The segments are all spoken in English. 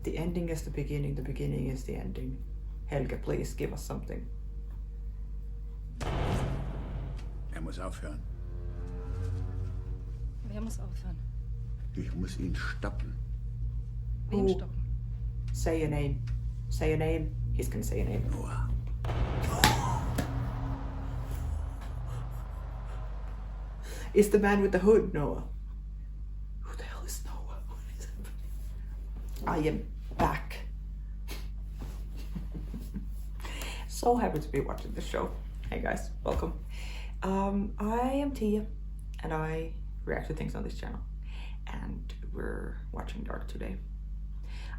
The ending is the beginning is the ending. Helge, please give us something. Muss aufhören. Wer muss aufhören? Ich muss ihn stoppen. Wem stoppen? Say a name. Say a name. He's gonna say a name. Noah. It's the man with the hood, Noah. Who the hell is Noah? I am back. So happy to be watching this show. Hey guys, welcome. I am Tia, and I react to things on this channel. And we're watching Dark today.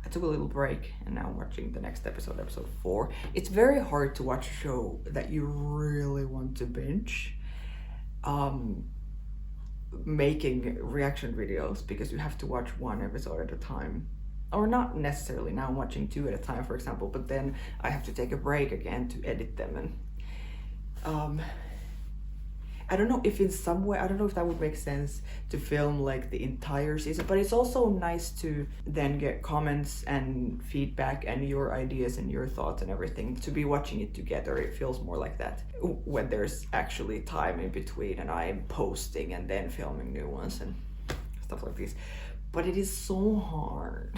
I took a little break, and now I'm watching the next episode, episode 4. It's very hard to watch a show that you really want to binge. Making reaction videos, because you have to watch one episode at a time. Or not necessarily, now I'm watching 2 at a time, for example, but then I have to take a break again to edit them. And I don't know if in some way, I don't know if that would make sense to film like the entire season, but it's also nice to then get comments and feedback and your ideas and your thoughts and everything, to be watching it together. It feels more like that when there's actually time in between and I'm posting and then filming new ones and stuff like this. But it is so hard.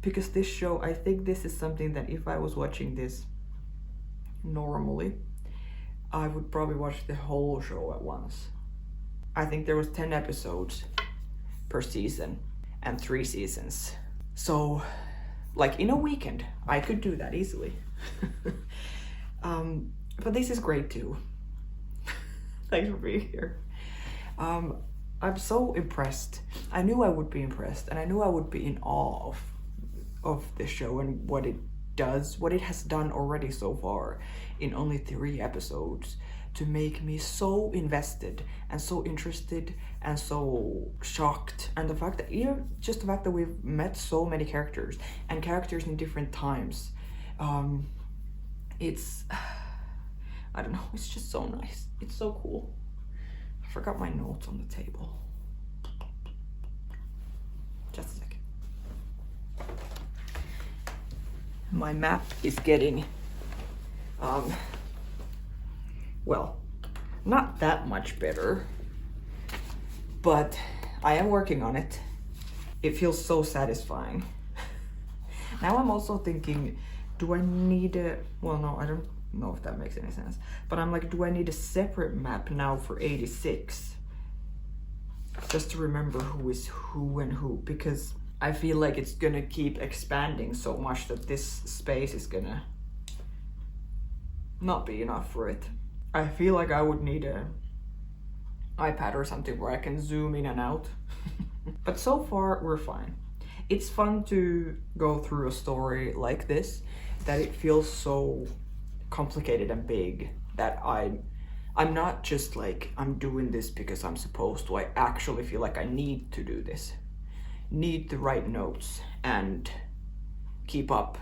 Because this show, I think this is something that if I was watching this normally, I would probably watch the whole show at once. I think there was 10 episodes per season and 3 seasons. So like in a weekend, I could do that easily. But this is great too. Thanks for being here. I'm so impressed. I knew I would be impressed, and I knew I would be in awe of this show and what it does, what it has done already so far in only 3 episodes, to make me so invested and so interested and so shocked. And the fact that, just the fact that we've met so many characters and characters in different times, it's, I don't know, it's just so nice. It's so cool. I forgot my notes on the table. Just a second. My map is getting, well, not that much better, but I am working on it. It feels so satisfying. Now I'm also thinking, do I need a, well, no, I don't know if that makes any sense, but I'm like, do I need a separate map now for 86? Just to remember who is who and who, because I feel like it's gonna keep expanding so much that this space is gonna not be enough for it. I feel like I would need a iPad or something where I can zoom in and out. But so far we're fine. It's fun to go through a story like this, that it feels so complicated and big, that I'm not just like, I'm doing this because I'm supposed to. I actually feel like I need to do this. Need to write notes and keep up.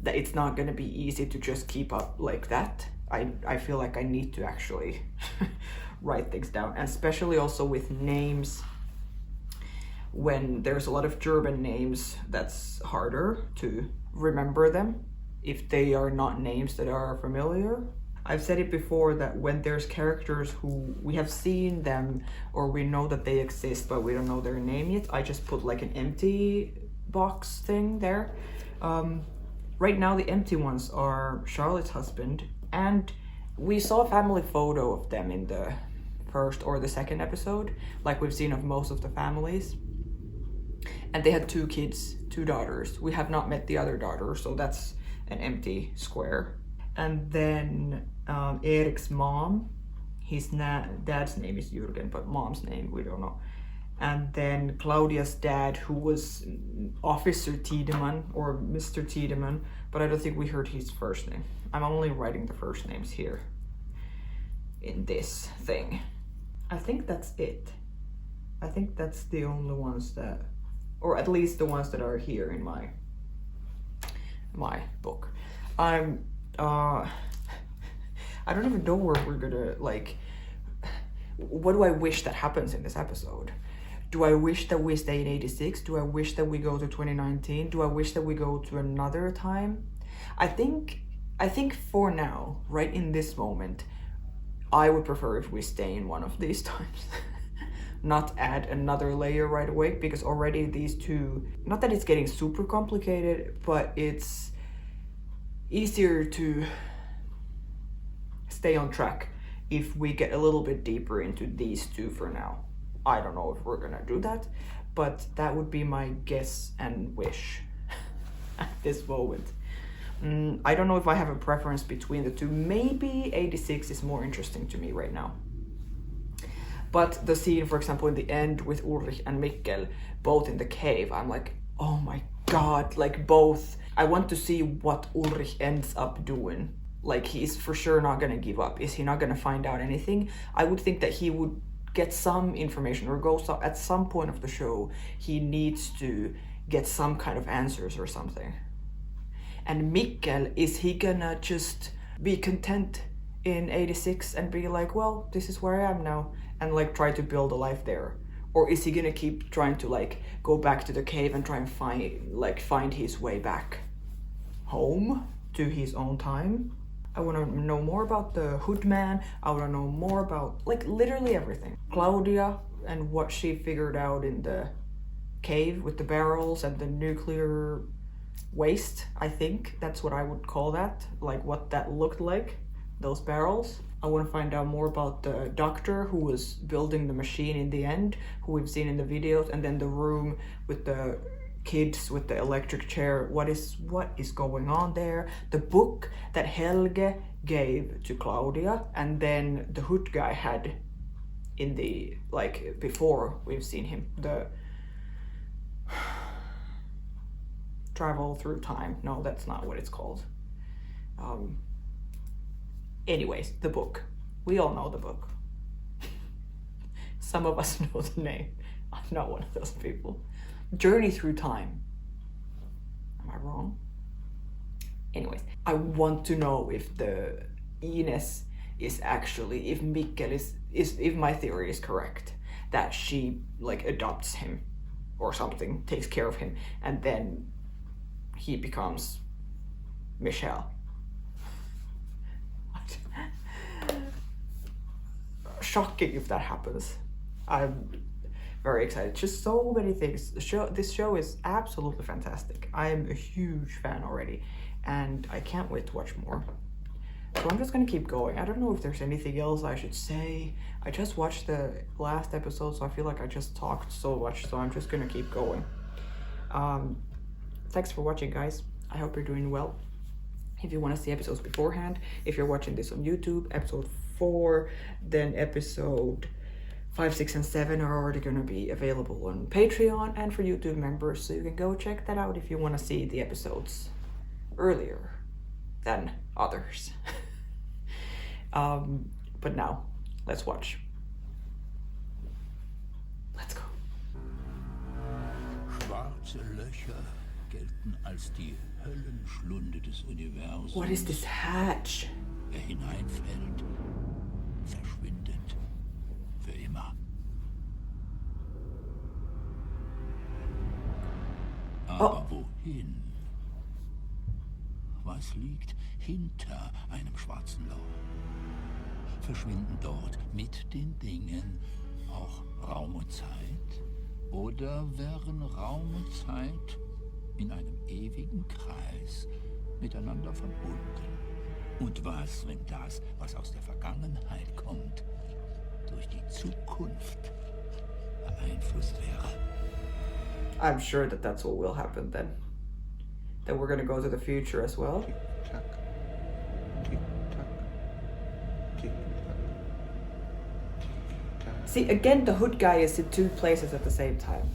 That it's not gonna be easy to just keep up like that. I feel like I need to actually write things down, and especially also with names. When there's a lot of German names, that's harder to remember them if they are not names that are familiar. I've said it before that when there's characters who we have seen them or we know that they exist but we don't know their name yet, I just put like an empty box thing there. Right now the empty ones are Charlotte's husband, and we saw a family photo of them in the first or the second episode, like we've seen of most of the families. And they had 2 kids, 2 daughters. We have not met the other daughter, so that's an empty square. And then Erik's mom, his dad's name is Jürgen, but mom's name we don't know. And then Claudia's dad, who was Officer Tiedemann or Mr. Tiedemann, but I don't think we heard his first name. I'm only writing the first names here in this thing. I think that's it. I think that's the only ones that, or at least the ones that are here in my book. I don't even know where we're gonna, like, what do I wish that happens in this episode? Do I wish that we stay in 86? Do I wish that we go to 2019? Do I wish that we go to another time? I think for now, right in this moment, I would prefer if we stay in one of these times. Not add another layer right away, because already these two, not that it's getting super complicated, but it's easier to stay on track if we get a little bit deeper into these two for now. I don't know if we're gonna do that, but that would be my guess and wish at this moment. I don't know if I have a preference between the two. Maybe 86 is more interesting to me right now. But the scene, for example, in the end with Ulrich and Mikkel, both in the cave, I'm like, oh my god, like both. I want to see what Ulrich ends up doing. Like, he's for sure not gonna give up. Is he not gonna find out anything? I would think that he would get some information, or go at some point of the show, he needs to get some kind of answers or something. And Mikkel, is he gonna just be content in 86 and be like, well, this is where I am now, and like try to build a life there? Or is he gonna keep trying to like go back to the cave and try and find his way back home to his own time? I want to know more about the Hood Man. I want to know more about like literally everything. Claudia and what she figured out in the cave with the barrels and the nuclear waste. I think that's what I would call that, like what that looked like, those barrels. I want to find out more about the doctor who was building the machine in the end, who we've seen in the videos, and then the room with the kids with the electric chair. What is going on there? The book that Helge gave to Claudia, and then the Hood guy had in the, like, before we've seen him, the travel through time. No, that's not what it's called. Anyways, the book. We all know the book. Some of us know the name. I'm not one of those people. Journey Through Time. Am I wrong? Anyways, I want to know if the Ines is actually, if Mikkel is if my theory is correct, that she like adopts him or something, takes care of him, and then he becomes Michelle. Shocking if that happens. I'm very excited. Just so many things. This show is absolutely fantastic. I'm a huge fan already, and I can't wait to watch more. So I'm just gonna keep going. I don't know if there's anything else I should say. I just watched the last episode, so I feel like I just talked so much, so I'm just gonna keep going. Thanks for watching, guys. I hope you're doing well. If you want to see episodes beforehand, if you're watching this on YouTube, episode 4, then episode 5, 6, and 7 are already going to be available on Patreon and for YouTube members, so you can go check that out if you want to see the episodes earlier than others. But now, let's watch. Let's go. Schwarze Löcher gelten als die Höllenschlunde des Universums. What is this hatch? Wer hineinfällt, verschwindet für immer. Aber wohin? Was liegt hinter einem schwarzen Loch? Verschwinden dort mit den Dingen auch Raum und Zeit? Oder wären Raum und Zeit in einem ewigen Kreis miteinander verbunden? Und was, wenn das, was aus der Vergangenheit kommt, durch die Zukunft beeinflusst wäre? I'm sure that that's what will happen then. That we're gonna go to the future as well. Tick-tack, tick-tack, tick-tack, tick-tack. See, again, the Hood guy is in two places at the same time.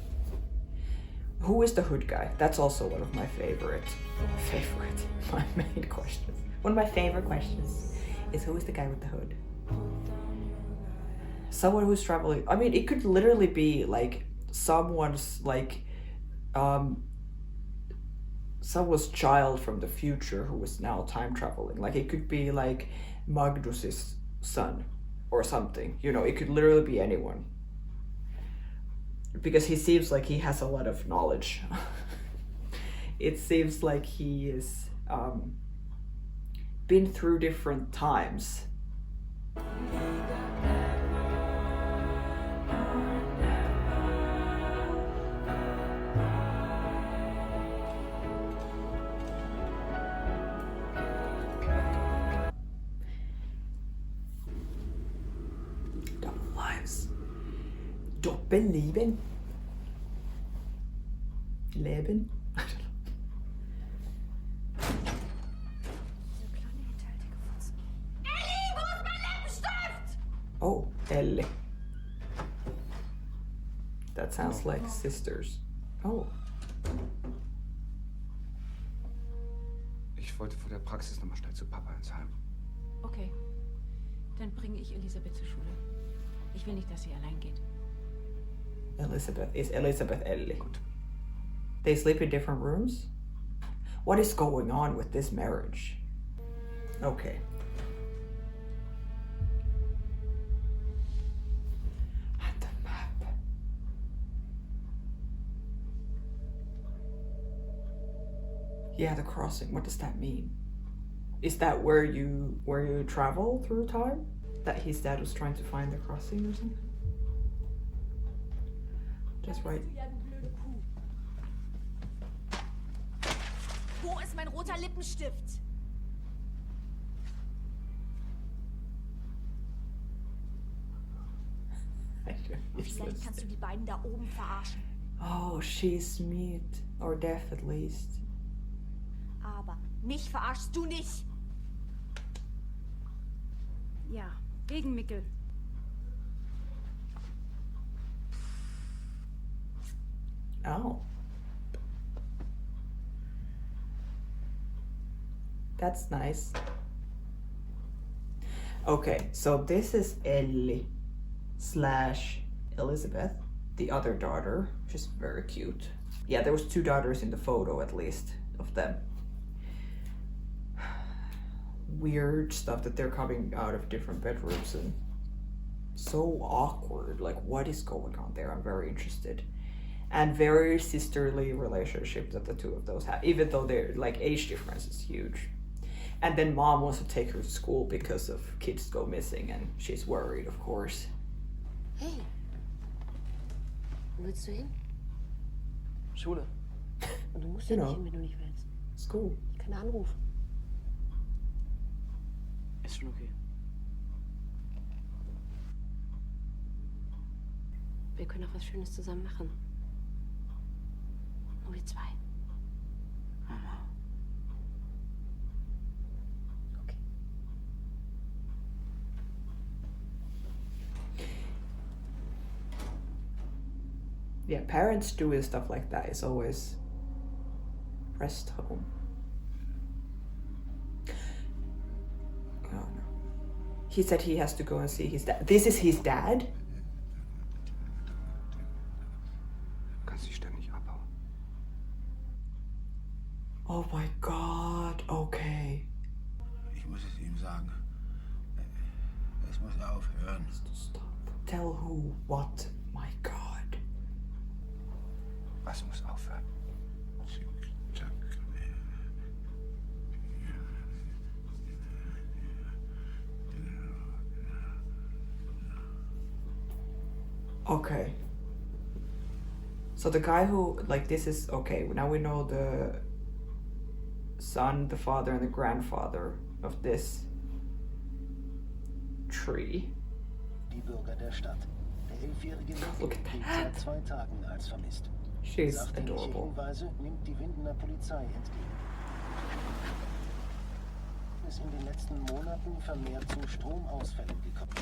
Who is the Hood guy? That's also one of my my main questions. One of my favorite questions is, who is the guy with the hood? Someone who's traveling. I mean, it could literally be like someone's like someone's child from the future who is now time traveling. Like, it could be like Magnus's son or something. You know, it could literally be anyone. because he seems like he has a lot of knowledge. It seems like he is been through different times. Double lives. Doppelleben. Leben. Oh, Ellie. That sounds like sisters. Oh. Ich wollte vor der Praxis nochmal schnell zu Papa ins Heim. Okay. Dann bringe ich Elisabeth zur Schule. Ich will nicht, dass sie allein geht. Elizabeth. Is Elizabeth Ellie? Gut. They sleep in different rooms? What is going on with this marriage? Okay. And the map. Yeah, the crossing. What does that mean? Is that where you travel through time? That his dad was trying to find the crossing or something? Just right. Wo ist mein roter Lippenstift? Vielleicht kannst du die beiden da oben verarschen. Oh, she's mute. Or deaf at least. Aber mich verarschst du nicht. Ja, wegen Mickel. Oh. That's nice. Okay, so this is Ellie / Elizabeth, the other daughter, which is very cute. Yeah, there was 2 daughters in the photo at least of them. Weird stuff that they're coming out of different bedrooms and so awkward. Like, what is going on there? I'm very interested. And very sisterly relationship that the 2 of those have, even though their like age difference is huge. And then mom wants to take her to school because of kids go missing and she's worried, of course. Hey, willst du hin? Schule. Und du musst ja nicht hin, wenn du nicht willst. School. Ich kann anrufen. Ist schon okay. Wir können auch was Schönes zusammen machen. Nur wir 2. Mama. Okay. Yeah, parents doing stuff like that is always rest home. Oh no. He said he has to go and see his dad. This is his dad? Du kannst die ständig abhauen. Oh my god, okay. Ich muss es ihm sagen. Es muss aufhören. Stop. Tell who, what? My god. Was muss aufhören? Okay. So the guy who, like, this is, okay, now we know the son, the father, and the grandfather of this tree. Die Bürger der Stadt. Der 11-jährige Look at gilt that. seit 2 Tagen als vermisst. She's Sachdienliche adorable. Hinweise nimmt die Windener Polizei entgegen. Es in den letzten Monaten vermehrt zu Stromausfällen gekommen.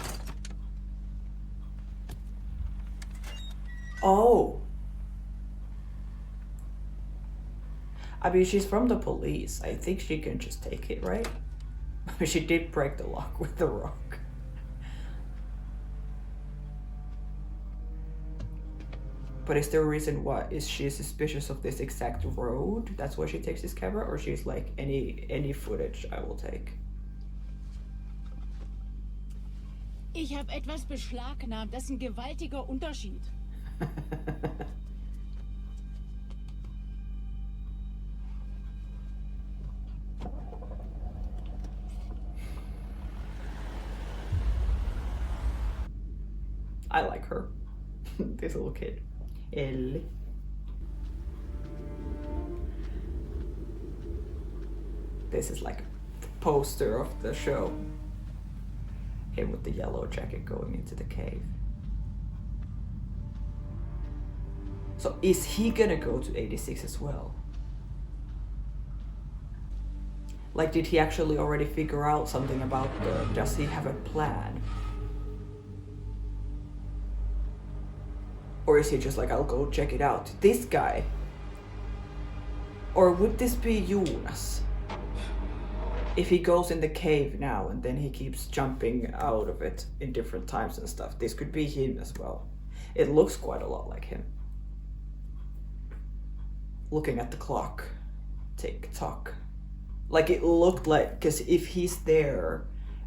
Oh. I mean, she's from the police. I think she can just take it, right? She did break the lock with the rock. But is there a reason why? Is she suspicious of this exact road? That's why she takes this camera? Or she's like, any footage I will take? Ich habe etwas beschlagnahmt. Das ist ein gewaltiger Unterschied. I like her. This little kid. Ellie. This is like the poster of the show. Him with the yellow jacket going into the cave. So is he gonna go to 86 as well? Like, did he actually already figure out something about does he have a plan? Or is he just like, I'll go check it out? This guy? Or would this be Jonas? If he goes in the cave now and then he keeps jumping out of it in different times and stuff, this could be him as well. It looks quite a lot like him. Looking at the clock. Tick-tock. Like it looked like, because if he's there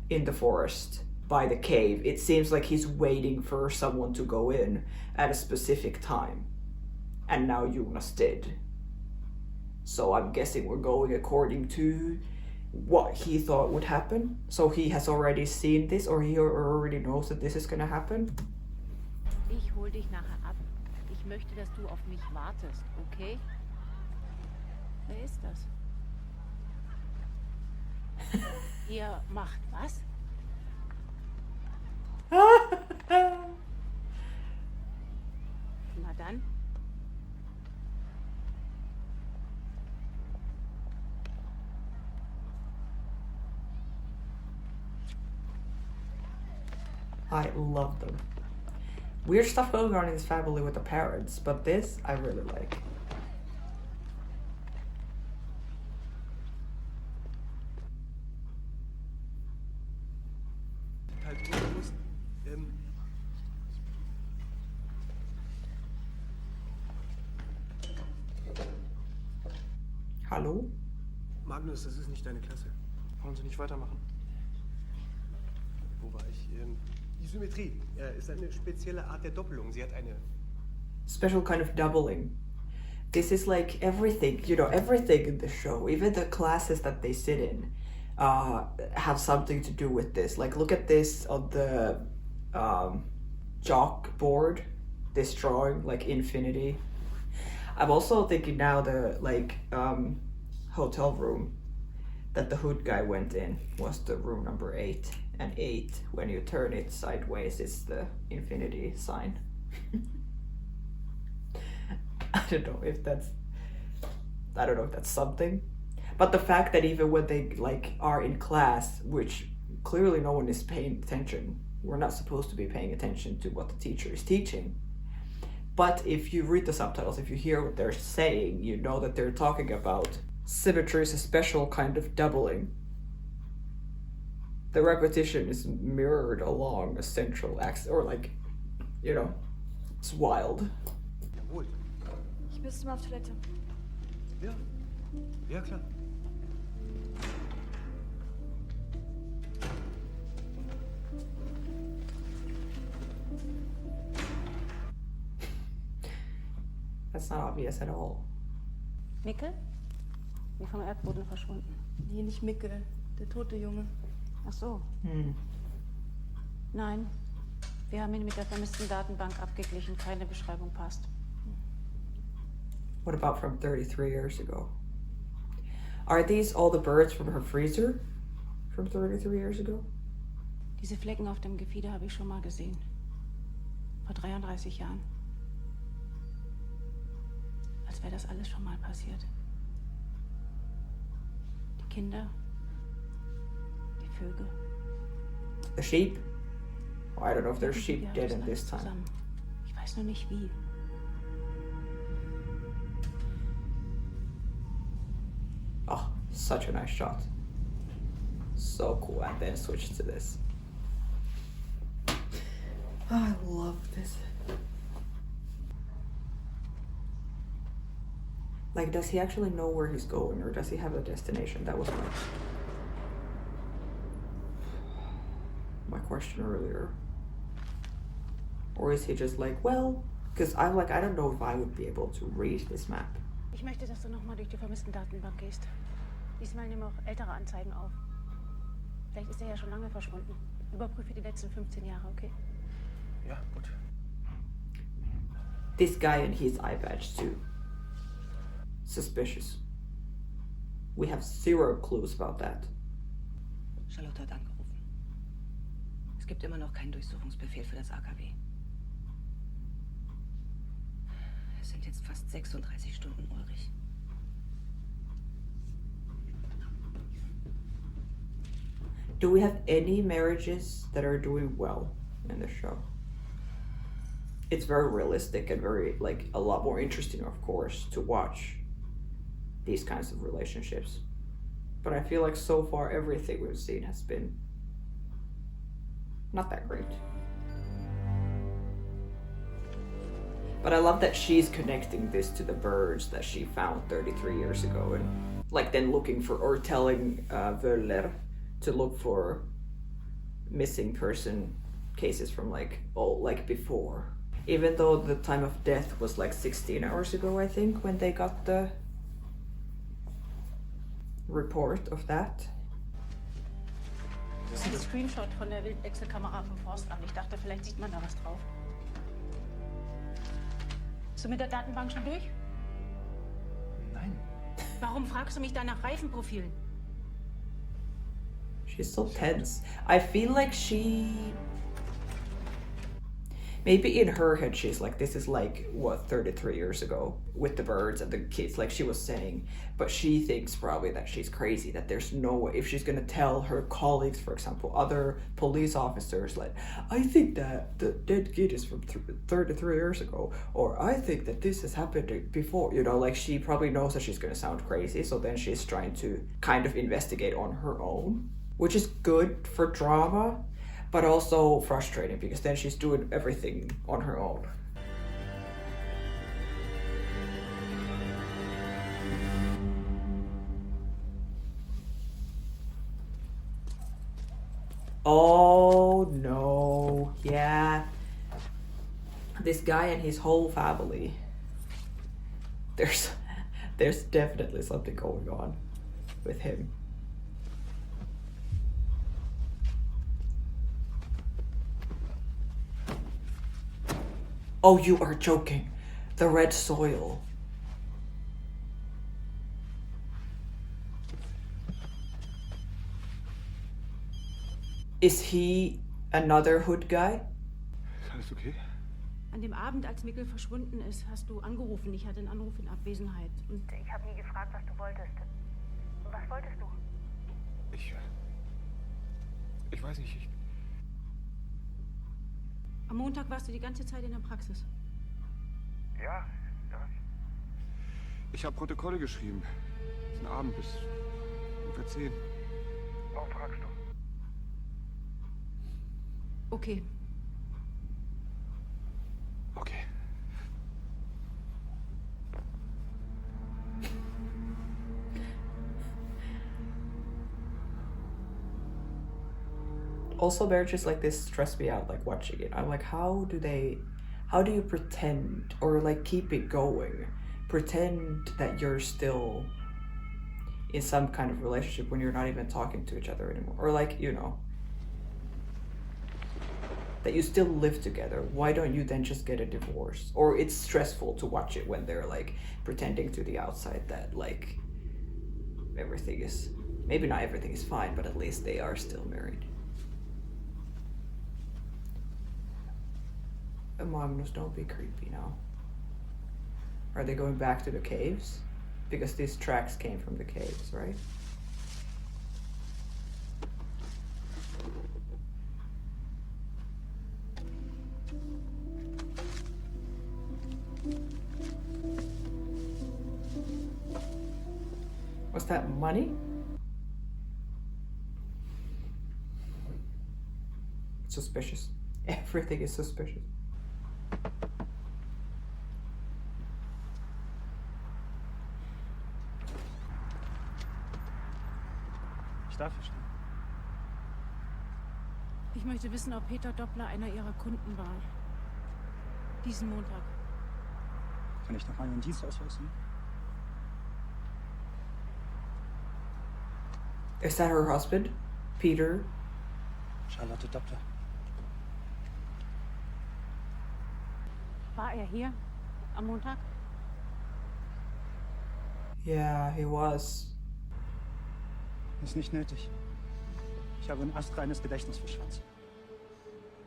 in the forest by the cave, it seems like he's waiting for someone to go in at a specific time. And now Jonas did. So I'm guessing we're going according to what he thought would happen. So he has already seen this, or he already knows that this is gonna happen. Ich hol dich nachher ab. Ich möchte, dass du auf mich wartest, okay? Wer ist das? Ihr macht was? Na dann. I love them. Weird stuff going on in his family with the parents, but this I really like. Hallo? Magnus, das ist nicht deine Klasse. Wollen Sie nicht weitermachen? Wo war ich? Die Symmetrie ist eine spezielle Art der Doppelung. Sie hat eine... Special kind of doubling. This is like everything, you know, everything in the show, even the classes that they sit in, have something to do with this. Like, look at this on the chalkboard, this drawing, like infinity. I'm also thinking now the, like, hotel room that the hood guy went in was the room number 8. And 8, when you turn it sideways, is the infinity sign. I don't know if that's something. But the fact that even when they like are in class, which clearly no one is paying attention, we're not supposed to be paying attention to what the teacher is teaching. But if you read the subtitles, if you hear what they're saying, you know that they're talking about symmetry is a special kind of doubling. The repetition is mirrored along a central axis, or like, you know, it's wild. Jawohl. Ich müsste mal auf Toilette. Ja. Ja, klar. That's not obvious at all. Mickel? Wie vom Erdboden verschwunden. Nee, nicht Mickel. Der tote Junge. Ach so. Hmm. Nein. Wir haben ihn mit der vermissten Datenbank abgeglichen. Keine Beschreibung passt. What about from 33 years ago? Are these all the birds from her freezer? From 33 years ago? Diese Flecken auf dem Gefieder habe ich schon mal gesehen. Vor 33 Jahren. Als wäre das alles schon mal passiert. Die Kinder. Die Vögel. The sheep? Oh, I don't know if there's Irgendwie sheep gehört dead das in this alles time. zusammen. Ich weiß nur nicht wie. Oh, such a nice shot. So cool. And then switch to this. I love this. Like, does he actually know where he's going, or does he have a destination? That was my question earlier. Or is he just like, well, Because I'm like, I don't know if I would be able to read this map. Ich möchte, dass du nochmal durch die Vermissten-Datenbank gehst. Diesmal nimm auch ältere Anzeigen auf. Vielleicht ist er ja schon lange verschwunden. Überprüfe die letzten 15 Jahre, okay? Ja, gut. This guy and his eye badge too. Suspicious. We have zero clues about that. Charlotte hat angerufen. Es gibt immer noch keinen Durchsuchungsbefehl für das AKW. Es sind jetzt fast 36 Stunden, Ulrich. Do we have any marriages that are doing well in the show? It's very realistic and very, like, a lot more interesting, of course, to watch these kinds of relationships. But I feel like so far everything we've seen has been not that great. But I love that she's connecting this to the birds that she found 33 years ago, and like then looking for, or telling Völler to look for missing person cases from like before. Even though the time of death was like 16 hours ago, I think, when they got the report of that. Das ist ein Screenshot von der Wildwechselkamera vom Forstamt. Ich dachte, vielleicht sieht man da was drauf. Bist du mit der Datenbank schon durch? Nein. Warum fragst du mich da nach Reifenprofilen? She's so tense. I feel like maybe in her head she's like, this is like, what, 33 years ago with the birds and the kids, like she was saying. But she thinks probably that she's crazy, that there's no way, if she's gonna tell her colleagues, for example, other police officers, like, I think that the dead kid is from 33 years ago, or I think that this has happened before, you know, like she probably knows that she's gonna sound crazy, so then she's trying to kind of investigate on her own, which is good for drama, but also frustrating because then she's doing everything on her own. Oh no, yeah. This guy and his whole family. There's definitely something going on with him. Oh, you are joking. The red soil. Is he another hood guy? Ist alles okay? An dem Abend, als Mikkel verschwunden ist, hast du angerufen. Ich hatte einen Anruf in Abwesenheit. Und ich habe nie gefragt, was du wolltest. Was wolltest du? Ich weiß nicht. Am Montag warst du die ganze Zeit in der Praxis. Ja. Ich habe Protokolle geschrieben. Den Abend bis ungefähr 10. Warum fragst du? Okay. Okay. Also, marriages like this stress me out, like watching it. I'm like, how do you pretend or like keep it going? Pretend that you're still in some kind of relationship when you're not even talking to each other anymore. Or like, you know, that you still live together. Why don't you then just get a divorce? Or it's stressful to watch it when they're like pretending to the outside that like everything is, maybe not everything is fine, but at least they are still married. Magnus, don't be creepy now. Are they going back to the caves? Because these tracks came from the caves, right? Was that money? Suspicious. Everything is suspicious. Ich darf verstehen. Ich möchte wissen, ob Peter Doppler einer ihrer Kunden war. Diesen Montag. Kann ich noch mal Ihren Dienstausweis sehen? Is that her husband, Peter? Charlotte Doppler. War hier am Montag? Yeah, he was. Ist nicht nötig. Ich habe ein astreines Gedächtnis für Schwanz.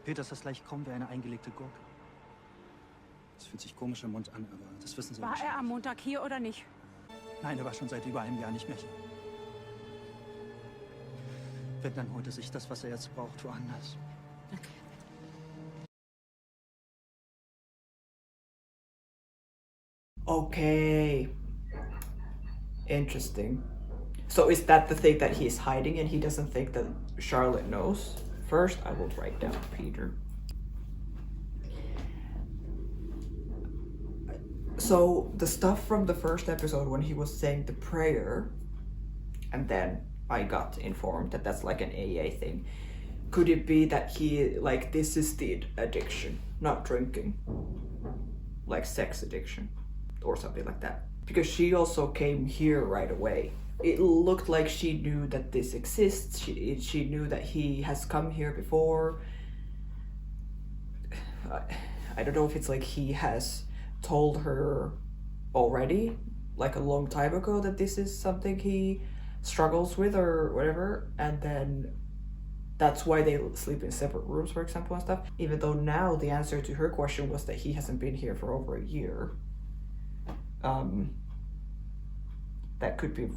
Peter ist das gleiche krumm wie eine eingelegte Gurke. Das fühlt sich komisch im Mund an, aber das wissen Sie War wahrscheinlich. er am Montag hier oder nicht? Nein, er war schon seit über einem Jahr nicht mehr hier. Wenn, dann holt er sich das, was er jetzt braucht, woanders. Okay. Interesting. So is that the thing that he's hiding and he doesn't think that Charlotte knows? First, I will write down Peter. So the stuff from the first episode when he was saying the prayer, and then I got informed that that's like an AA thing. Could it be that he, like, this is the addiction, not drinking? Like sex addiction or something like that? Because she also came here right away. It looked like she knew that this exists. She knew that he has come here before. I don't know if it's like he has told her already, like a long time ago, that this is something he struggles with or whatever, and then that's why they sleep in separate rooms, for example, and stuff. Even though now the answer to her question was that he hasn't been here for over a year. That could be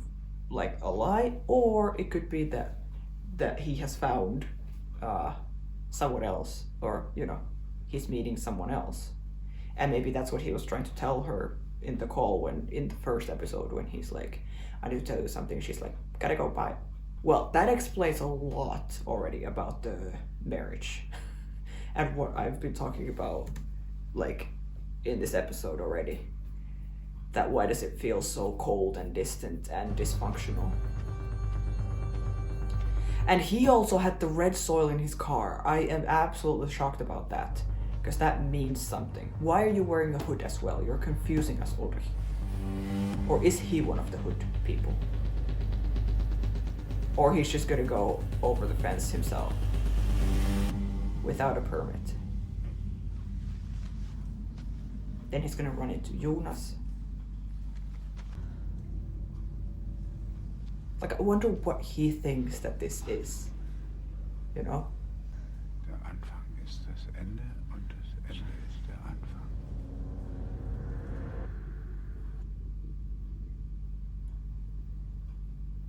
like a lie, or it could be that he has found someone else, or he's meeting someone else, and maybe that's what he was trying to tell her in the call when in the first episode when he's like, I need to tell you something. She's like, gotta go, bye. Well, that explains a lot already about the marriage and what I've been talking about, like, in this episode already. That why does it feel so cold and distant and dysfunctional? And he also had the red soil in his car. I am absolutely shocked about that, because that means something. Why are you wearing a hood as well? You're confusing us, Ulrich. Or is he one of the hood people? Or he's just gonna go over the fence himself without a permit. Then he's gonna run into Jonas. Like, I wonder what he thinks that this is, Der Anfang ist das Ende und das Ende ist der Anfang.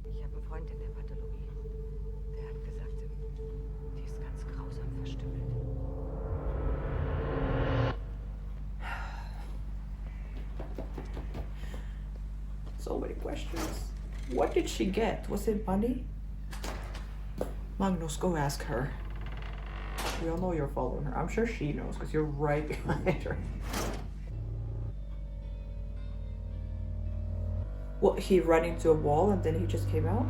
Ich habe einen Freund in der Pathologie. Der hat gesagt, die ist ganz grausam verstümmelt. So many questions. What did she get? Was it money? Magnus, go ask her. We all know you're following her. I'm sure she knows because you're right behind her. What, he ran into a wall and then he just came out?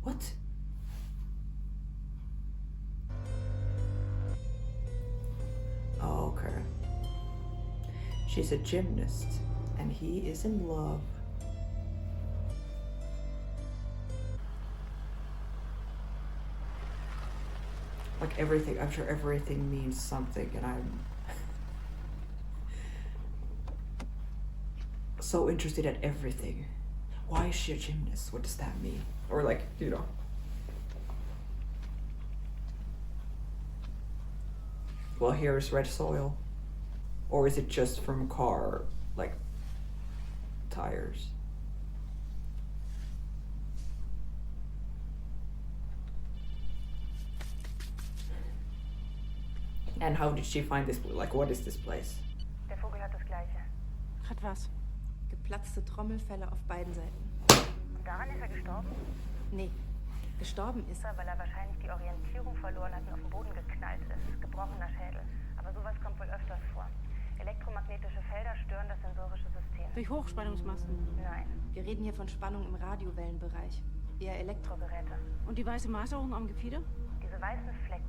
What? Oh, okay. She's a gymnast and he is in love. Like everything, I'm sure everything means something, and I'm so interested at everything. Why is she a gymnast? What does that mean? Or like, well, here's red soil. Or is it just from car, like, tires? And how did she find this? Like, what is this place? Der Vogel hat das Gleiche. Hat was? Geplatzte Trommelfälle auf beiden Seiten. Und daran ist er gestorben? Nee, gestorben ist Weil er wahrscheinlich die Orientierung verloren hat und auf den Boden geknallt ist. Gebrochener Schädel. Aber sowas kommt wohl öfters vor. Elektromagnetische Felder stören das sensorische System. Durch Hochspannungsmasten. Nein. Wir reden hier von Spannung im Radiowellenbereich. Eher Elektrogeräte. Und die weiße Maserung am Gefieder? Diese diese weißen Flecken.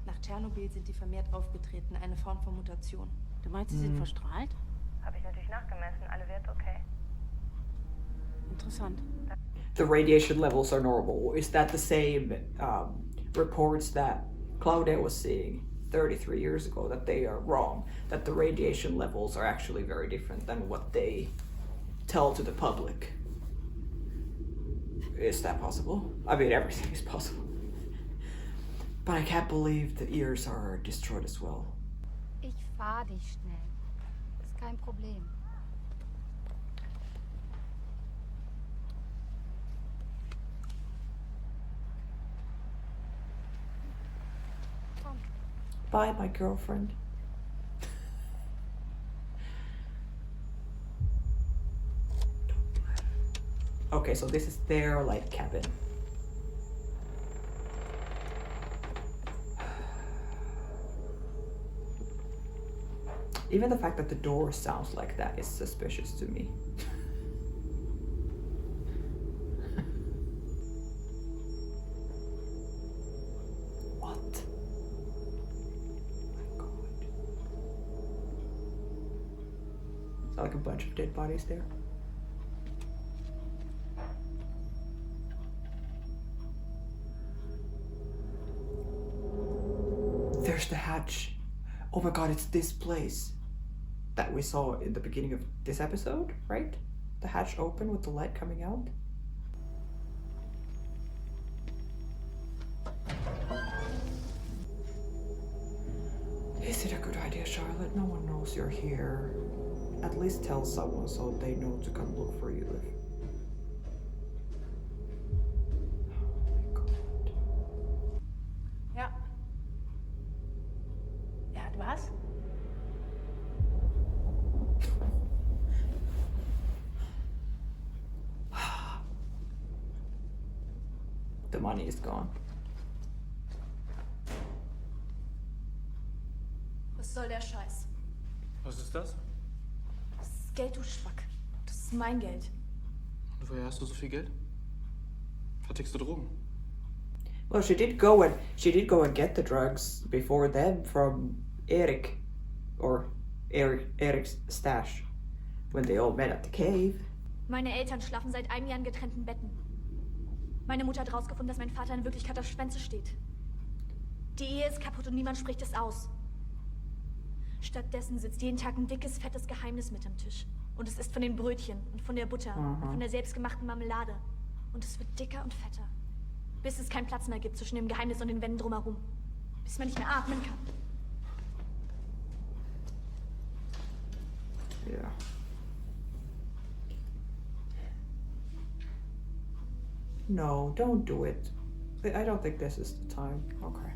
Nach Tschernobyl sind die vermehrt aufgetreten, eine Form von Mutation. Du meinst, sie sind verstrahlt? Habe ich natürlich nachgemessen, alle Werte okay. Interessant. The radiation levels are normal. Is that the same reports that Claudia was seeing 33 years ago, that they are wrong, that the radiation levels are actually very different than what they tell to the public? Is that possible? I mean, everything is possible. But I can't believe the ears are destroyed as well. Ich fahr dich schnell. Ist kein Problem. Komm. Bye, my girlfriend. Okay, so this is their like cabin. Even the fact that the door sounds like that is suspicious to me. What? Oh my god. Is that like a bunch of dead bodies there? There's the hatch. Oh my god, it's this place that we saw in the beginning of this episode, right? The hatch open with the light coming out. Is it a good idea, Charlotte? No one knows you're here. At least tell someone so they know to come look for you. Ja. Er hat was? The money is gone. Was soll der Scheiß? Was ist das? Das ist Geld, du Schwack. Das ist mein Geld. Und woher hast du so viel Geld? Vertickst du Drogen? Well, she did go and get the drugs before them from Eric, or Eric's stash, when they all met at the cave. Meine Eltern schlafen seit einem Jahr in getrennten Betten. Meine Mutter hat rausgefunden, dass mein Vater in Wirklichkeit auf Schwänze steht. Die Ehe ist kaputt und niemand spricht es aus. Stattdessen sitzt jeden Tag ein dickes, fettes Geheimnis mit am Tisch. Und es ist von den Brötchen und von der Butter und von der selbstgemachten Marmelade. Und es wird dicker und fetter. Bis es keinen Platz mehr gibt zwischen dem Geheimnis und den Wänden drumherum. Bis man nicht mehr atmen kann. Yeah. No, don't do it. I don't think this is the time. Okay.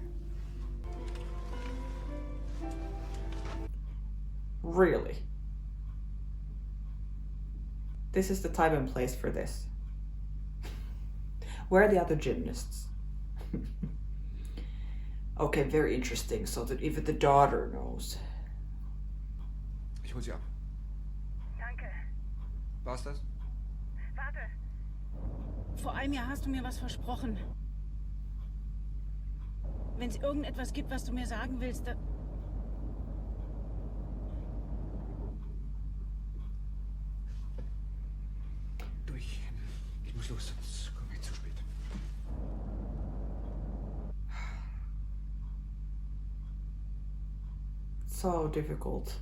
Really? This is the time and place for this. Where are the other gymnasts? Okay, very interesting. So that even the daughter knows. Ich hol sie ab. Danke. War's das? Warte. Vor einem Jahr hast du mir was versprochen. Wenn es irgendetwas gibt, was du mir sagen willst, dann... Durch. Ich muss los, sonst komme ich zu spät. So difficult.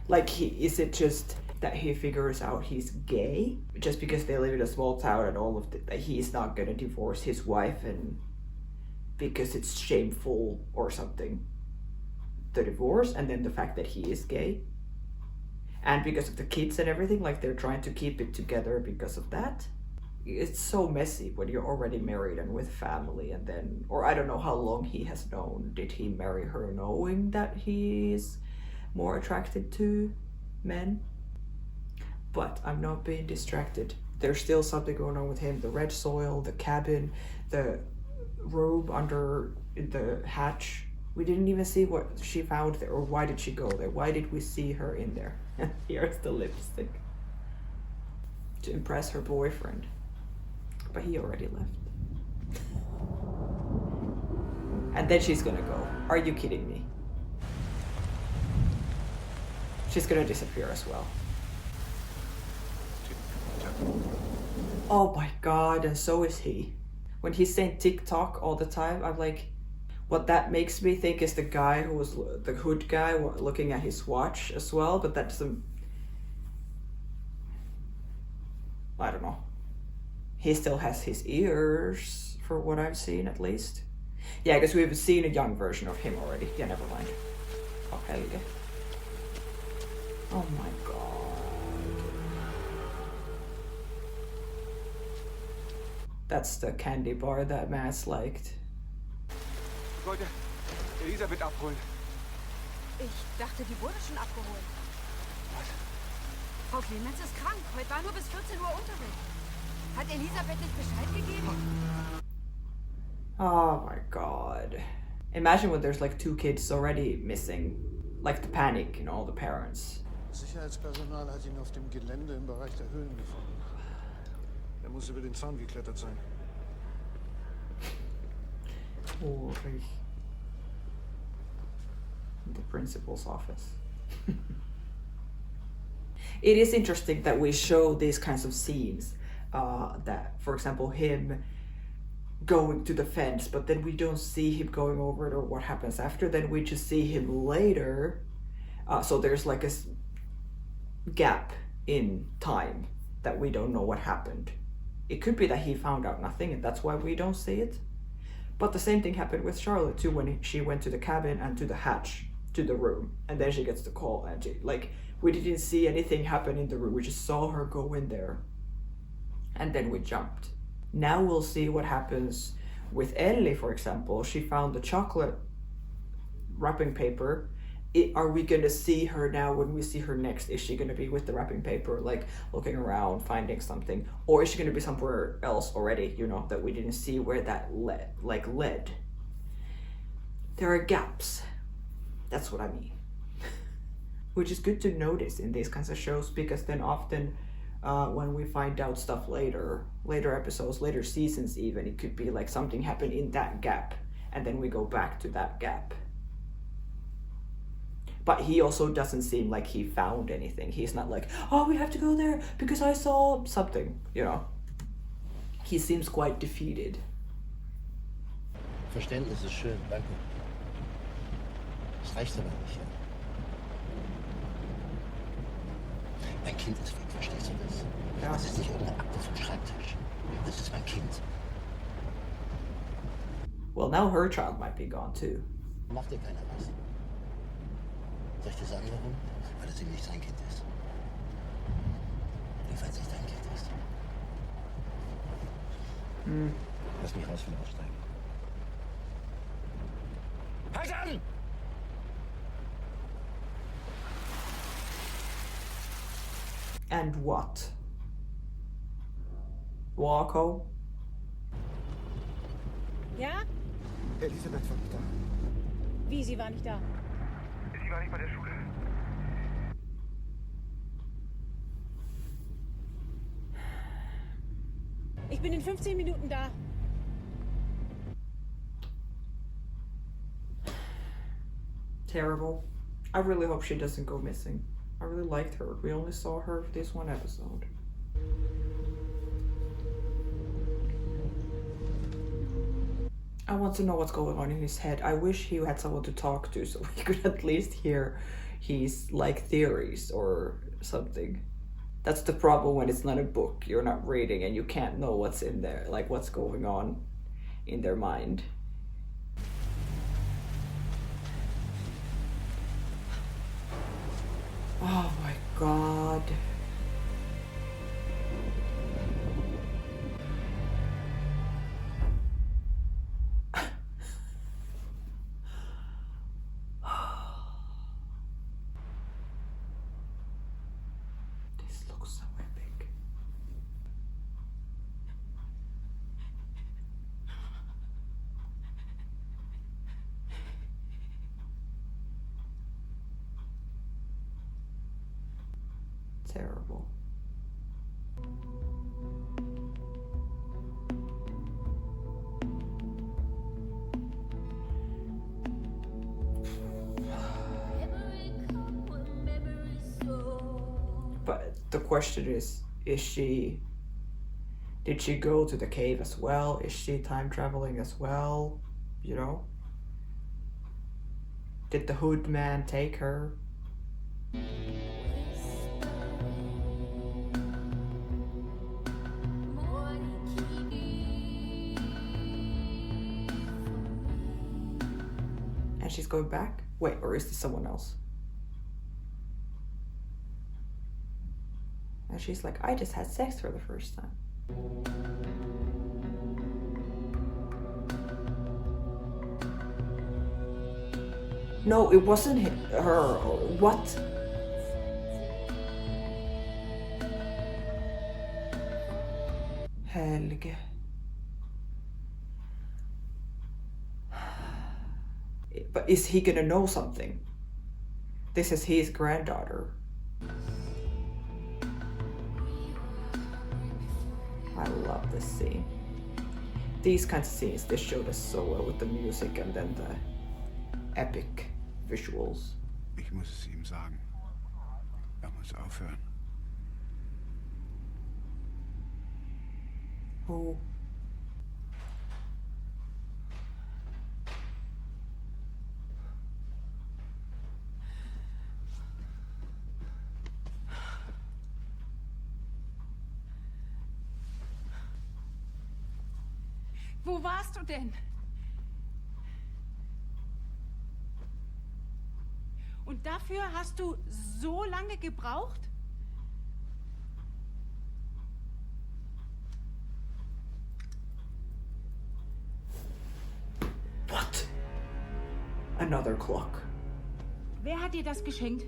Like, is it just that he figures out he's gay just because they live in a small town and all of that he's not gonna divorce his wife, and because it's shameful or something, the divorce, and then the fact that he is gay, and because of the kids and everything, like they're trying to keep it together because of that. It's so messy when you're already married and with family, and then, or I don't know how long he has known. Did he marry her knowing that he is more attracted to men? But I'm not being distracted. There's still something going on with him. The red soil, the cabin, the room under the hatch. We didn't even see what she found there, or why did she go there? Why did we see her in there? Here's the lipstick. To impress her boyfriend. But he already left. And then she's gonna go. Are you kidding me? She's gonna disappear as well. Oh my god, and so is he. When he's saying TikTok all the time, I'm like, what that makes me think is the guy who was the hood guy looking at his watch as well, but that doesn't... I don't know. He still has his ears, for what I've seen at least. Yeah, because we've seen a young version of him already. Yeah, never mind. Oh, hell yeah. Oh my god. That's the candy bar that Mads liked. Leute, Elisabeth abholen. Ich dachte, die wurde schon abgeholt. Was? Frau Clemens ist krank. Heute war nur bis 14 Uhr Unterricht. Hat Elisabeth nicht Bescheid gegeben? Oh my god. Imagine when there's like 2 kids already missing. Like the panic, you know, the parents. Sicherheitspersonal hat ihn auf dem Gelände im Bereich der Höhlen gefunden. Er muss über den Zaun geklettert sein. Oh, the principal's office. It is interesting that we show these kinds of scenes. That, for example, him going to the fence, but then we don't see him going over it or what happens after. Then we just see him later. So there's like a gap in time that we don't know what happened. It could be that he found out nothing and that's why we don't see it. But the same thing happened with Charlotte too, when she went to the cabin and to the hatch, to the room, and then she gets the call, and we didn't see anything happen in the room. We just saw her go in there and then we jumped. Now we'll see what happens with Ellie, for example. She found the chocolate wrapping paper. Are we gonna see her now when we see her next? Is she gonna be with the wrapping paper, like looking around, finding something? Or is she gonna be somewhere else already, you know, that we didn't see where that led? There are gaps. That's what I mean. Which is good to notice in these kinds of shows, because then often when we find out stuff later episodes, later seasons even, it could be like something happened in that gap and then we go back to that gap. But he also doesn't seem like he found anything. He's not like, oh, we have to go there because I saw something, you know. He seems quite defeated. Verständnis ist schön, danke. Das reicht aber nicht, ja. Mein Kind ist weg, verstehst du das? Ja. Das ist nicht irgendeine Akte vom Schreibtisch. Das ist mein Kind. Well, now her child might be gone too. Macht dir keiner was. Soll ich dir sagen, warum? Weil es eben nicht sein Kind ist. Jedenfalls nicht dein Kind ist. Lass mich raus, wenn wir aussteigen. Halt an! And what? Walk home? Ja? Elisabeth war nicht da. Wie, sie war nicht da? Sie war nicht bei der Schule. Ich bin in 15 Minuten da. Terrible. I really hope she doesn't go missing. I really liked her. We only saw her for this one episode. I want to know what's going on in his head. I wish he had someone to talk to so we could at least hear his like theories or something. That's the problem when it's not a book. You're not reading and you can't know what's in there, like what's going on in their mind. Oh my god. This looks so epic. Terrible. the question is she... Did she go to the cave as well? Is she time traveling as well? You know? Did the hood man take her? And she's going back? Wait, or is this someone else? And she's like, I just had sex for the first time. No, it wasn't her. What? Helge. But is he gonna know something? This is his granddaughter. I love this scene. These kinds of scenes, they showed us so well with the music and then the epic visuals. Ich muss es ihm sagen. Muss aufhören. Who? Wo warst du denn? Und dafür hast du so lange gebraucht? What? Another clock. Wer hat dir das geschenkt?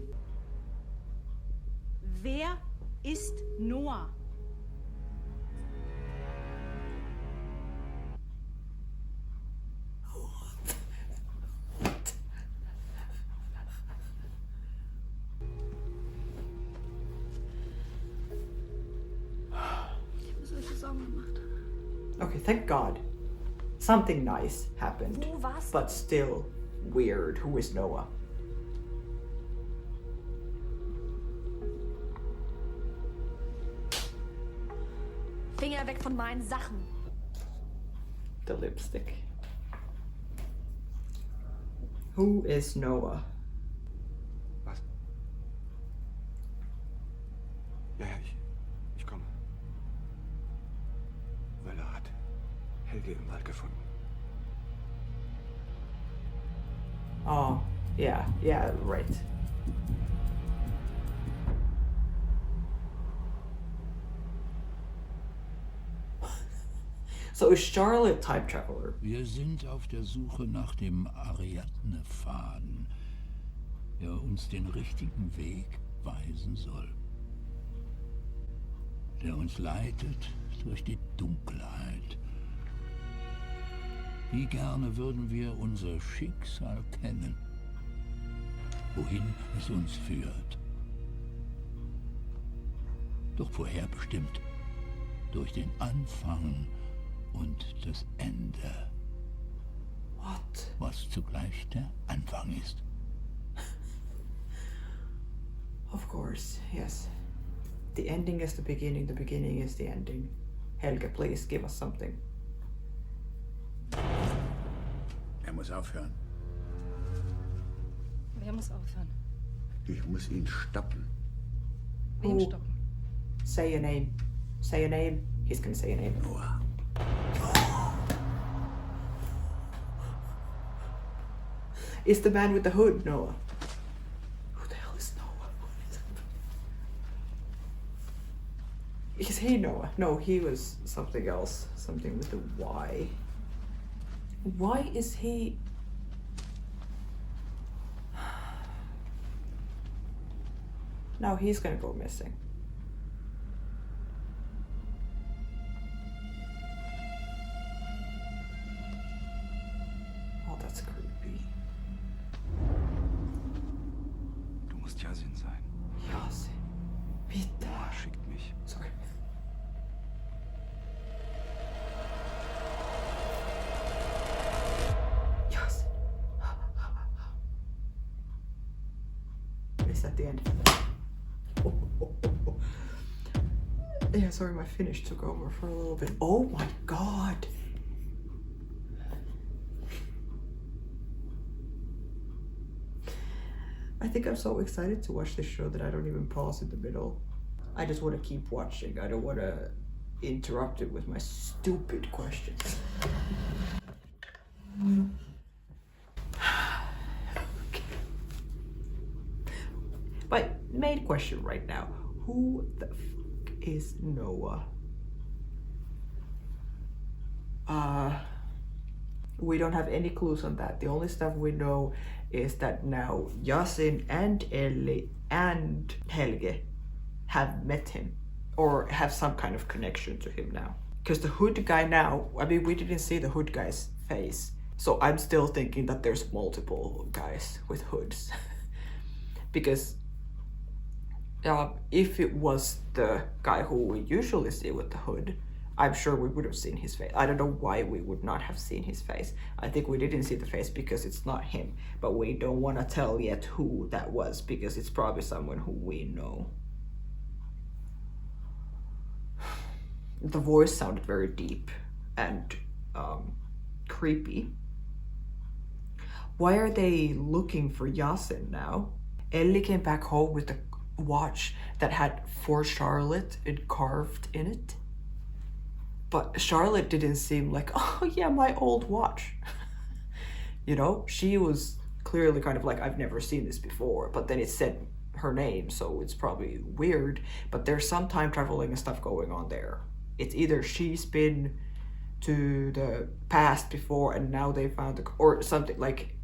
Wer ist Noah? Okay, thank God. Something nice happened, but still weird. Who is Noah? Finger weg von meinen Sachen. The lipstick. Who is Noah? Was? Ja, ich komme. Wöller hat Helge im Wald gefunden. Oh, yeah, right. So is Charlotte time traveler? Wir sind auf der Suche nach dem Ariadne-Faden, der uns den richtigen Weg weisen soll. Der uns leitet durch die Dunkelheit. Wie gerne würden wir unser Schicksal kennen, wohin es uns führt. Doch vorherbestimmt durch den Anfang und das Ende. What? Was zugleich der Anfang ist. Of course, yes. The ending is the beginning is the ending. Helge, please give us something. Muss aufhören. Wer muss aufhören? Ich muss ihn stoppen. Wen stoppen? Say a name. Say a name. He's gonna say a name. Noah. Is the man with the hood Noah? Who the hell is Noah? Is he Noah? No, he was something else. Something with a Y. Why is he... Now he's gonna go missing. Oh, that's creepy. Du musst Yasin sein. Yasin. Bitte. Noah schickt mich. Sorry. Is that the end? Yeah, sorry, my Finnish took over for a little bit. Oh my god! I think I'm so excited to watch this show that I don't even pause in the middle. I just want to keep watching. I don't want to interrupt it with my stupid questions. Okay. My main question right now, who the fuck is Noah? We don't have any clues on that. The only stuff we know is that now Yasin and Ellie and Helge have met him or have some kind of connection to him now. Because the hood guy now, I mean, we didn't see the hood guy's face. So I'm still thinking that there's multiple guys with hoods. Because if it was the guy who we usually see with the hood, I'm sure we would have seen his face. I don't know why we would not have seen his face. I think we didn't see the face because it's not him. But we don't want to tell yet who that was because it's probably someone who we know. The voice sounded very deep and creepy. Why are they looking for Yasin now? Ellie came back home with a watch that had "For Charlotte" carved in it. But Charlotte didn't seem like, oh yeah, my old watch. You know, she was clearly kind of like, I've never seen this before, but then it said her name, so it's probably weird, but there's some time traveling and stuff going on there. It's either she's been to the past before and now they found the, or something like,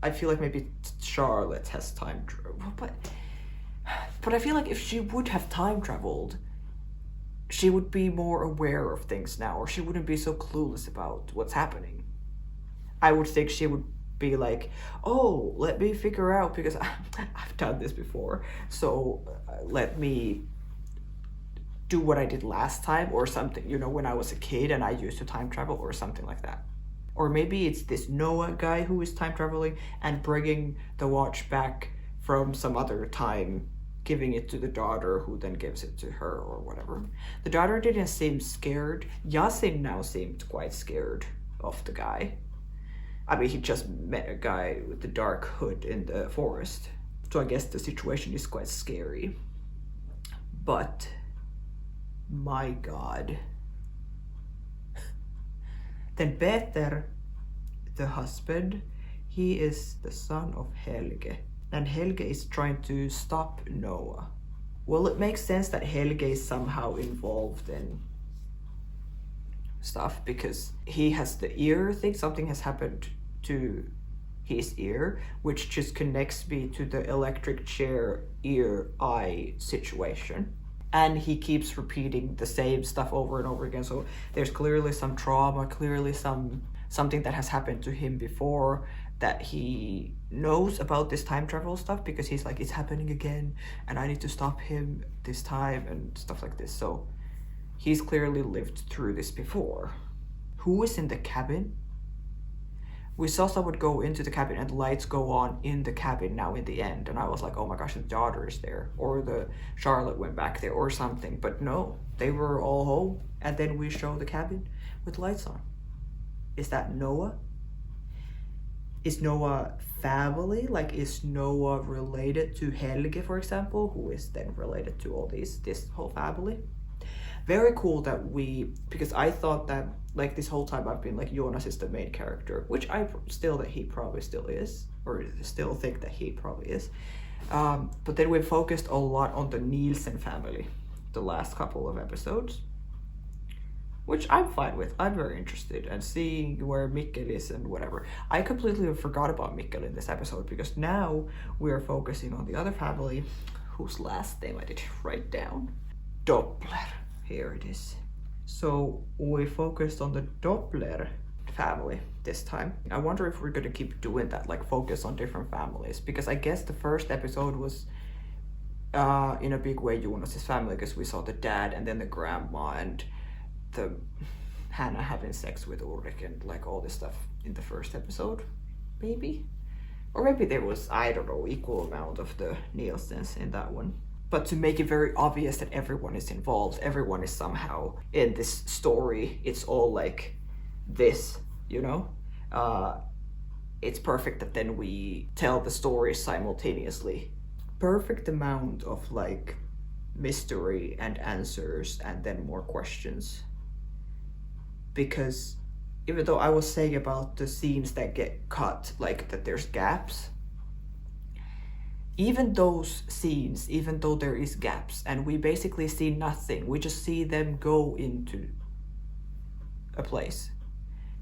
I feel like maybe Charlotte has time travel, but I feel like if she would have time traveled, she would be more aware of things now, or she wouldn't be so clueless about what's happening. I would think she would be like, oh, let me figure out, because I've done this before, so let me do what I did last time or something, you know, when I was a kid and I used to time travel or something like that. Or maybe it's this Noah guy who is time traveling and bringing the watch back from some other time, giving it to the daughter who then gives it to her or whatever. The daughter didn't seem scared. Yasin now seemed quite scared of the guy. I mean, he just met a guy with the dark hood in the forest. So I guess the situation is quite scary. But, my God. Then Peter, the husband, he is the son of Helge. And Helge is trying to stop Noah. Well, it makes sense that Helge is somehow involved in stuff because he has the ear thing. Something has happened to his ear, which just connects me to the electric chair ear-eye situation. And he keeps repeating the same stuff over and over again. So there's clearly some trauma, clearly something that has happened to him before that he knows about this time travel stuff because he's like, it's happening again and I need to stop him this time and stuff like this. So he's clearly lived through this before. Who is in the cabin? We saw someone go into the cabin and the lights go on in the cabin now in the end. And I was like, oh my gosh, the daughter is there. Or the Charlotte went back there or something. But no, they were all home. And then we show the cabin with lights on. Is that Noah? Is Noah family? Like, is Noah related to Helge, for example, who is then related to all this whole family? Very cool that because I thought that, like, this whole time I've been like, Jonas is the main character, which he probably still is, or still think that he probably is. But then we focused a lot on the Nielsen family, the last couple of episodes, which I'm fine with. I'm very interested in seeing where Mikkel is and whatever. I completely forgot about Mikkel in this episode because now we are focusing on the other family, whose last name I did write down. Doppler. Here it is. So we focused on the Doppler family this time. I wonder if we're gonna keep doing that, like focus on different families, because I guess the first episode was in a big way Jonas' family, because we saw the dad and then the grandma and the Hannah having sex with Ulrich and like all this stuff in the first episode, maybe? Or maybe there was, I don't know, equal amount of the Nielsens in that one. but to make it very obvious that everyone is involved, everyone is somehow in this story, it's all like this, you know? It's perfect that then we tell the story simultaneously. Perfect amount of like mystery and answers and then more questions. Because even though I was saying about the scenes that get cut, like that there's gaps, even those scenes, even though there is gaps and we basically see nothing, we just see them go into a place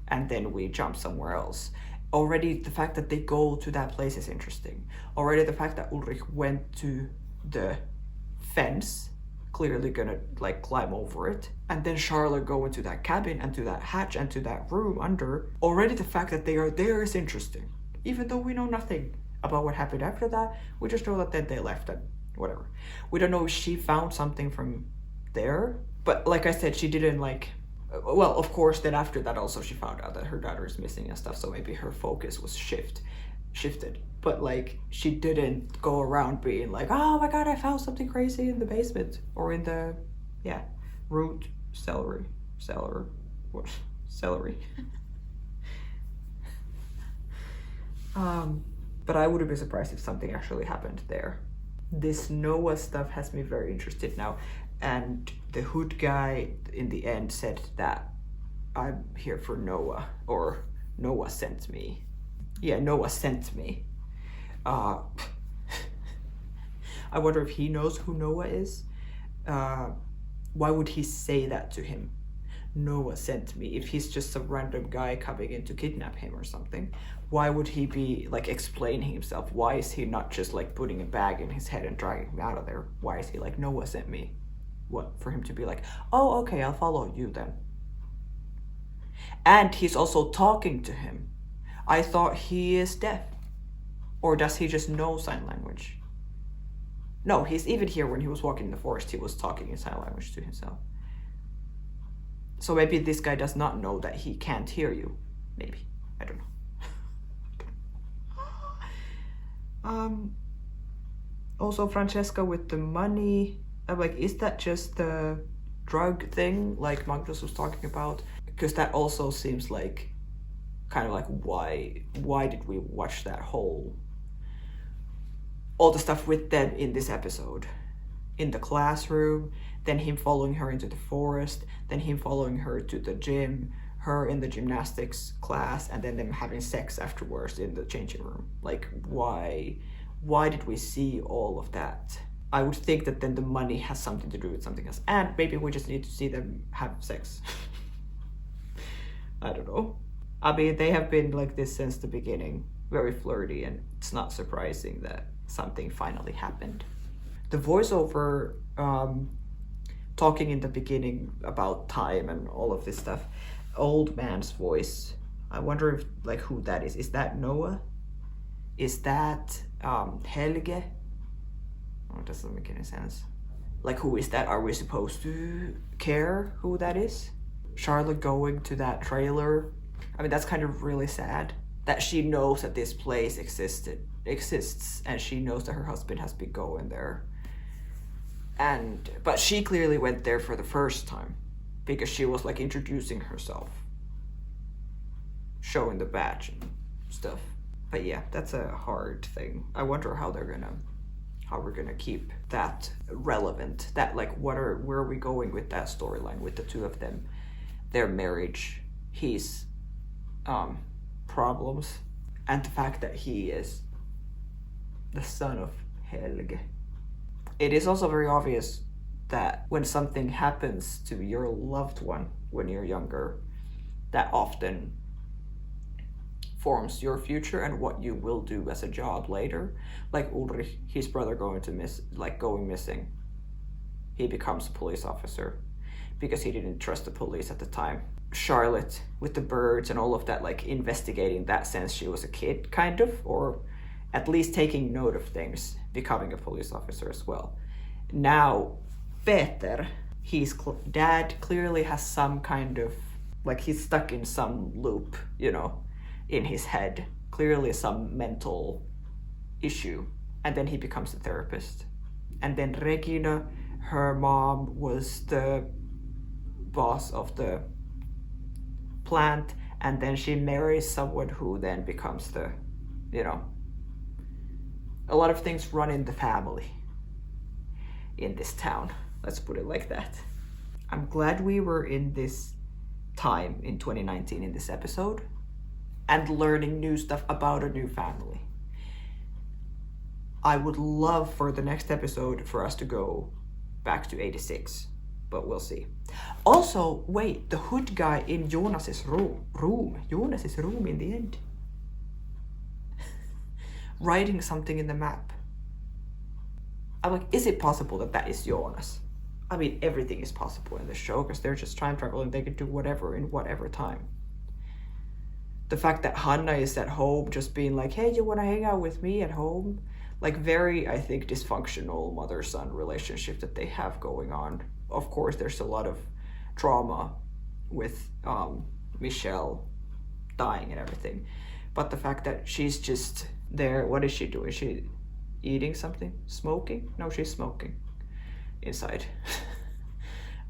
and then we jump somewhere else. Already the fact that they go to that place is interesting. Already the fact that Ulrich went to the fence, clearly gonna like climb over it, and then Charlotte go into that cabin and to that hatch and to that room under. Already the fact that they are there is interesting. Even though we know nothing about what happened after that, we just know that then they left and whatever. We don't know if she found something from there, but like I said, she didn't like, well, of course, then after that also she found out that her daughter is missing and stuff, so maybe her focus was shifted. But like, she didn't go around being like, oh my god, I found something crazy in the basement or in the, yeah, root celery. But I wouldn't be surprised if something actually happened there. This Noah stuff has me very interested now. And the hood guy in the end said that I'm here for Noah, or Noah sent me. Yeah, Noah sent me. I wonder if he knows who Noah is. Why would he say that to him? Noah sent me. If he's just some random guy coming in to kidnap him or something, why would he be like explaining himself? Why is he not just like putting a bag in his head and dragging him out of there? Why is he like, Noah sent me? What, for him to be like, oh, okay, I'll follow you then. And he's also talking to him. I thought he is deaf. Or does he just know sign language? No, he's even here when he was walking in the forest, he was talking in sign language to himself. So maybe this guy does not know that he can't hear you. Maybe. I don't know. Also, Francesca with the money. I'm like, is that just the drug thing like Magnus was talking about? Because that also seems like kind of like why did we watch that whole all the stuff with them in this episode, in the classroom, then him following her into the forest, then him following her to the gym, her in the gymnastics class, and then them having sex afterwards in the changing room. Like, why did we see all of that? I would think that then the money has something to do with something else, and maybe we just need to see them have sex. I don't know. I mean, they have been like this since the beginning, very flirty, and it's not surprising that something finally happened. The voiceover talking in the beginning about time and all of this stuff, old man's voice. I wonder if like who that is. Is that Noah? Is that Helge? Oh, it doesn't make any sense. Like, who is that? Are we supposed to care who that is? Charlotte going to that trailer. I mean, that's kind of really sad that she knows that this place exists, and she knows that her husband has been going there. But she clearly went there for the first time because she was like introducing herself, showing the badge and stuff. But yeah, that's a hard thing. I wonder how we're gonna keep that relevant. That like, where are we going with that storyline with the two of them, their marriage, his problems, and the fact that he is the son of Helge. It is also very obvious that when something happens to your loved one when you're younger, that often forms your future and what you will do as a job later. Like Ulrich, his brother going missing. He becomes a police officer because he didn't trust the police at the time. Charlotte with the birds and all of that, like investigating that since she was a kid, kind of, or at least taking note of things, becoming a police officer as well. Now, Peter, his dad clearly has some kind of, like he's stuck in some loop, you know, in his head, clearly some mental issue, and then he becomes a therapist. And then Regina, her mom was the boss of the plant, and then she marries someone who then becomes the, you know, a lot of things run in the family in this town. Let's put it like that. I'm glad we were in this time in 2019 in this episode and learning new stuff about a new family. I would love for the next episode for us to go back to 86, but we'll see. Also, wait, the hood guy in Jonas's Jonas's room in the end. Writing something in the map. I'm like, is it possible that that is Jonas? I mean, everything is possible in the show because they're just time traveling. They can do whatever in whatever time. The fact that Hanna is at home just being like, hey, you want to hang out with me at home? Like very, I think, dysfunctional mother-son relationship that they have going on. Of course, there's a lot of drama with Michelle dying and everything. But the fact that she's just there, what is she doing? Is she eating something? Smoking? No, she's smoking inside.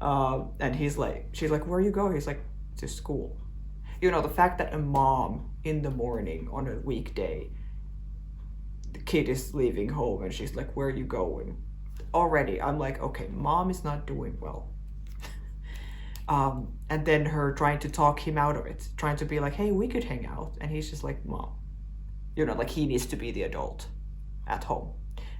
And she's like, where are you going? He's like, to school. You know, the fact that a mom in the morning on a weekday, the kid is leaving home and she's like, where are you going? Already, I'm like, okay, mom is not doing well. And then her trying to talk him out of it, trying to be like, hey, we could hang out. And he's just like, mom. You know, like he needs to be the adult at home,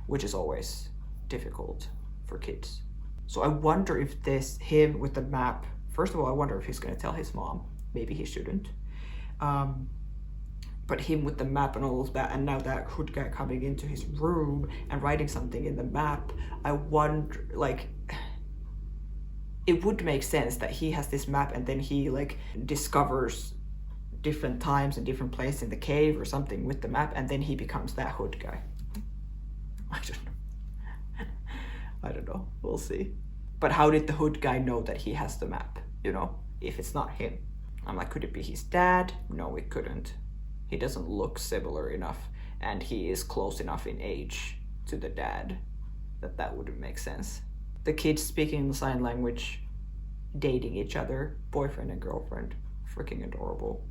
which is always difficult for kids. So I wonder if him with the map, first of all, I wonder if he's going to tell his mom. Maybe he shouldn't. But him with the map and all of that, and now that hood guy coming into his room and writing something in the map, I wonder, like, it would make sense that he has this map and then he like discovers different times and different places in the cave or something with the map, and then he becomes that hood guy. I don't know. We'll see. But how did the hood guy know that he has the map? You know, if it's not him. I'm like, could it be his dad? No, it couldn't. He doesn't look similar enough, and he is close enough in age to the dad that wouldn't make sense. The kids speaking the sign language, dating each other, boyfriend and girlfriend, freaking adorable.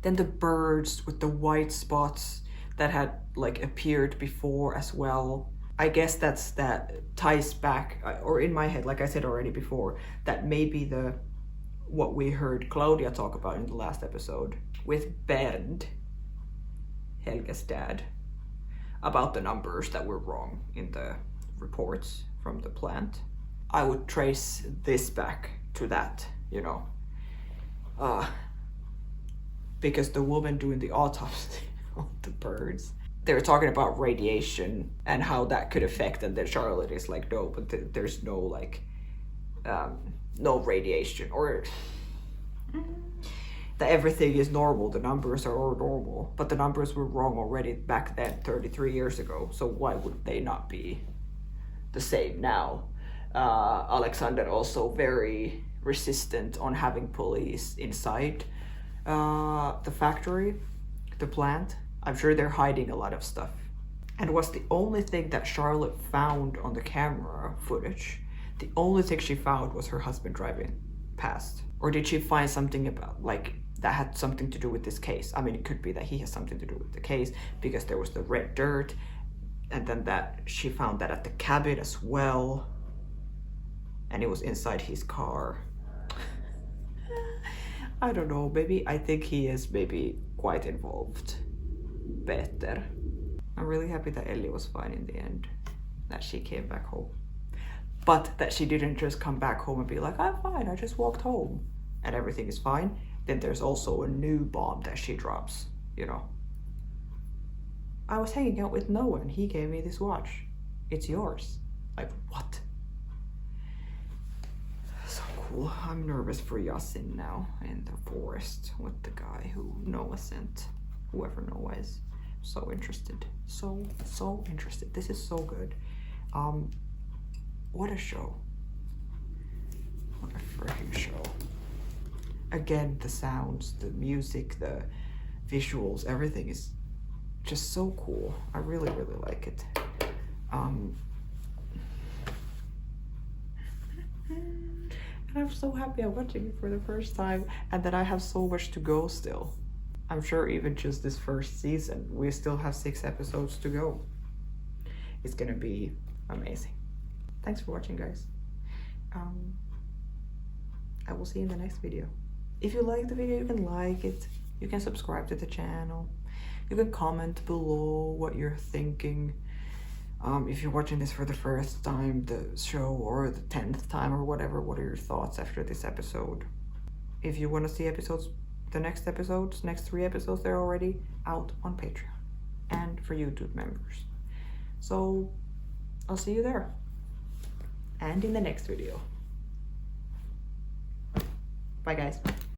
Then the birds with the white spots that had like appeared before as well. I guess that ties back, or in my head, like I said already before, that maybe what we heard Claudia talk about in the last episode with Bernd, Helge's dad, about the numbers that were wrong in the reports from the plant. I would trace this back to that, you know. Because the woman doing the autopsy on the birds, they were talking about radiation and how that could affect, and then Charlotte is like, no, but there's no like, no radiation, or that everything is normal, the numbers are all normal, but the numbers were wrong already back then, 33 years ago, so why would they not be the same now? Alexander also very resistant on having police inside the factory, the plant. I'm sure they're hiding a lot of stuff. And was the only thing that Charlotte found on the camera footage, the only thing she found was her husband driving past? Or did she find something about, like, that had something to do with this case? I mean, it could be that he has something to do with the case because there was the red dirt, and then that she found that at the cabin as well, and it was inside his car. I don't know, maybe I think he is maybe quite involved. Better. I'm really happy that Ellie was fine in the end, that she came back home. But that she didn't just come back home and be like, I'm fine, I just walked home and everything is fine. Then there's also a new bomb that she drops, you know. I was hanging out with Noah and he gave me this watch. It's yours. Like, what? So cool. I'm nervous for Yasin now in the forest with the guy who Noah sent. Whoever Noah is. So interested. So interested. This is so good. What a show. What a freaking show. Again, the sounds, the music, the visuals, everything is just so cool. I really, really like it. And I'm so happy I'm watching it for the first time and that I have so much to go still. I'm sure even just this first season, we still have 6 episodes to go. It's gonna be amazing. Thanks for watching, guys. I will see you in the next video. If you like the video, you can like it. You can subscribe to the channel. You can comment below what you're thinking. If you're watching this for the first time, the show, or the 10th time, or whatever, what are your thoughts after this episode? If you want to see episodes, the next 3 episodes, they're already out on Patreon and for YouTube members. So I'll see you there and in the next video. Bye, guys.